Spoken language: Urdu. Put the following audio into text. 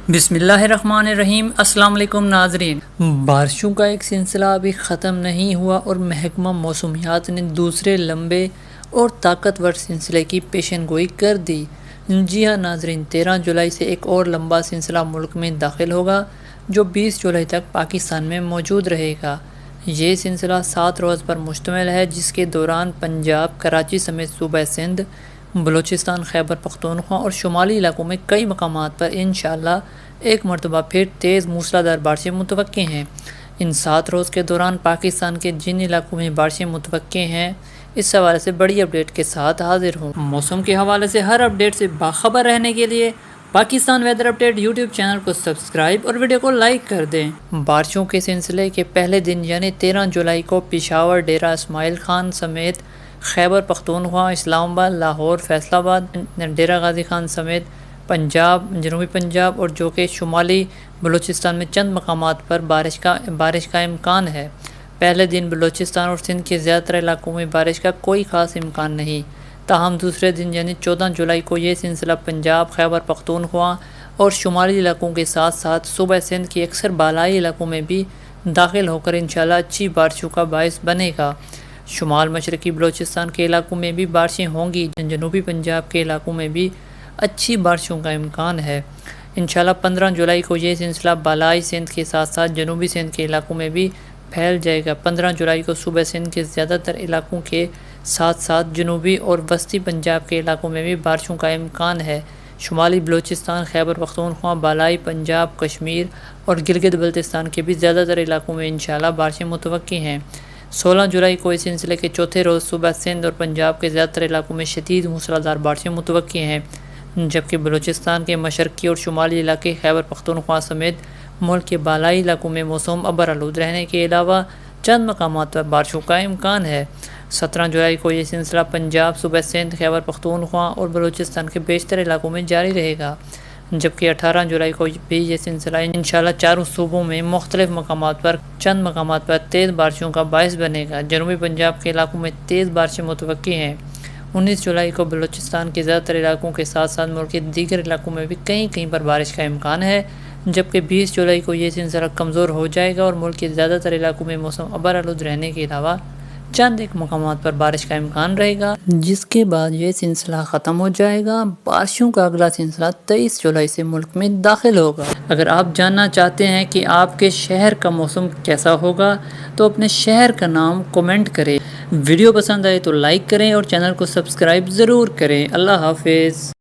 بسم اللہ الرحمن الرحیم۔ السلام علیکم ناظرین۔ بارشوں کا ایک سلسلہ ابھی ختم نہیں ہوا اور محکمہ موسمیات نے دوسرے لمبے اور طاقتور سلسلے کی پیشن گوئی کر دی۔ جی ہاں ناظرین، 13 جولائی سے ایک اور لمبا سلسلہ ملک میں داخل ہوگا جو 20 جولائی تک پاکستان میں موجود رہے گا۔ یہ سلسلہ 7 روز پر مشتمل ہے، جس کے دوران پنجاب، کراچی سمیت صوبہ سندھ، بلوچستان، خیبر پختونخوا اور شمالی علاقوں میں کئی مقامات پر انشاءاللہ ایک مرتبہ پھر تیز موسلادھار بارشیں متوقع ہیں۔ ان 7 روز کے دوران پاکستان کے جن علاقوں میں بارشیں متوقع ہیں، اس حوالے سے بڑی اپڈیٹ کے ساتھ حاضر ہوں۔ موسم کے حوالے سے ہر اپڈیٹ سے باخبر رہنے کے لیے Pakistan weather update YouTube channel کو سبسکرائب اور ویڈیو کو لائک کر دیں۔ بارشوں کے سلسلے کے پہلے دن یعنی 13 جولائی کو پشاور، ڈیرہ اسماعیل خان سمیت خیبر پختونخوا، اسلام آباد، لاہور، فیصل آباد، ڈیرہ غازی خان سمیت پنجاب، جنوبی پنجاب اور جو کہ شمالی بلوچستان میں چند مقامات پر بارش کا امکان ہے۔ پہلے دن بلوچستان اور سندھ کے زیادہ تر علاقوں میں بارش کا کوئی خاص امکان نہیں، تاہم دوسرے دن یعنی 14 جولائی کو یہ سلسلہ پنجاب، خیبر پختونخوا اور شمالی علاقوں کے ساتھ ساتھ صوبہ سندھ کی اکثر بالائی علاقوں میں بھی داخل ہو کر انشاءاللہ اچھی بارشوں کا باعث بنے گا۔ شمال مشرقی بلوچستان کے علاقوں میں بھی بارشیں ہوں گی، جنوبی پنجاب کے علاقوں میں بھی اچھی بارشوں کا امکان ہے۔ انشاءاللہ 15 جولائی کو یہ سلسلہ بالائی سندھ کے ساتھ ساتھ جنوبی سندھ کے علاقوں میں بھی پھیل جائے گا۔ 15 جولائی کو صوبہ سندھ کے زیادہ تر علاقوں کے ساتھ ساتھ جنوبی اور وسطی پنجاب کے علاقوں میں بھی بارشوں کا امکان ہے۔ شمالی بلوچستان، خیبر پختونخوا، بالائی پنجاب، کشمیر اور گلگت بلتستان کے بھی زیادہ تر علاقوں میں انشاءاللہ بارشیں متوقع ہیں۔ 16 جولائی کو اس سلسلے کے چوتھے روز صوبہ سندھ اور پنجاب کے زیادہ تر علاقوں میں شدید موسلادھار بارشیں متوقع ہیں، جبکہ بلوچستان کے مشرقی اور شمالی علاقے، خیبر پختونخوا سمیت ملک کے بالائی علاقوں میں موسم ابر آلود رہنے کے علاوہ چند مقامات پر بارشوں کا امکان ہے۔ 17 جولائی کو یہ سلسلہ پنجاب، صوبہ سندھ، خیبر پختونخوا اور بلوچستان کے بیشتر علاقوں میں جاری رہے گا، جبکہ 18 جولائی کو بھی یہ سلسلہ انشاءاللہ چاروں صوبوں میں مختلف مقامات پر چند مقامات پر تیز بارشوں کا باعث بنے گا۔ جنوبی پنجاب کے علاقوں میں تیز بارشیں متوقع ہیں۔ 19 جولائی کو بلوچستان کے زیادہ تر علاقوں کے ساتھ ساتھ ملک کے دیگر علاقوں میں بھی کہیں پر بارش کا امکان ہے، جبکہ 20 جولائی کو یہ سلسلہ کمزور ہو جائے گا اور ملک کے زیادہ تر علاقوں میں موسم ابر آلود رہنے کے علاوہ چند ایک مقامات پر بارش کا امکان رہے گا، جس کے بعد یہ سلسلہ ختم ہو جائے گا۔ بارشوں کا اگلا سلسلہ 23 جولائی سے ملک میں داخل ہوگا۔ اگر آپ جاننا چاہتے ہیں کہ آپ کے شہر کا موسم کیسا ہوگا تو اپنے شہر کا نام کمنٹ کریں۔ ویڈیو پسند آئے تو لائک کریں اور چینل کو سبسکرائب ضرور کریں۔ اللہ حافظ۔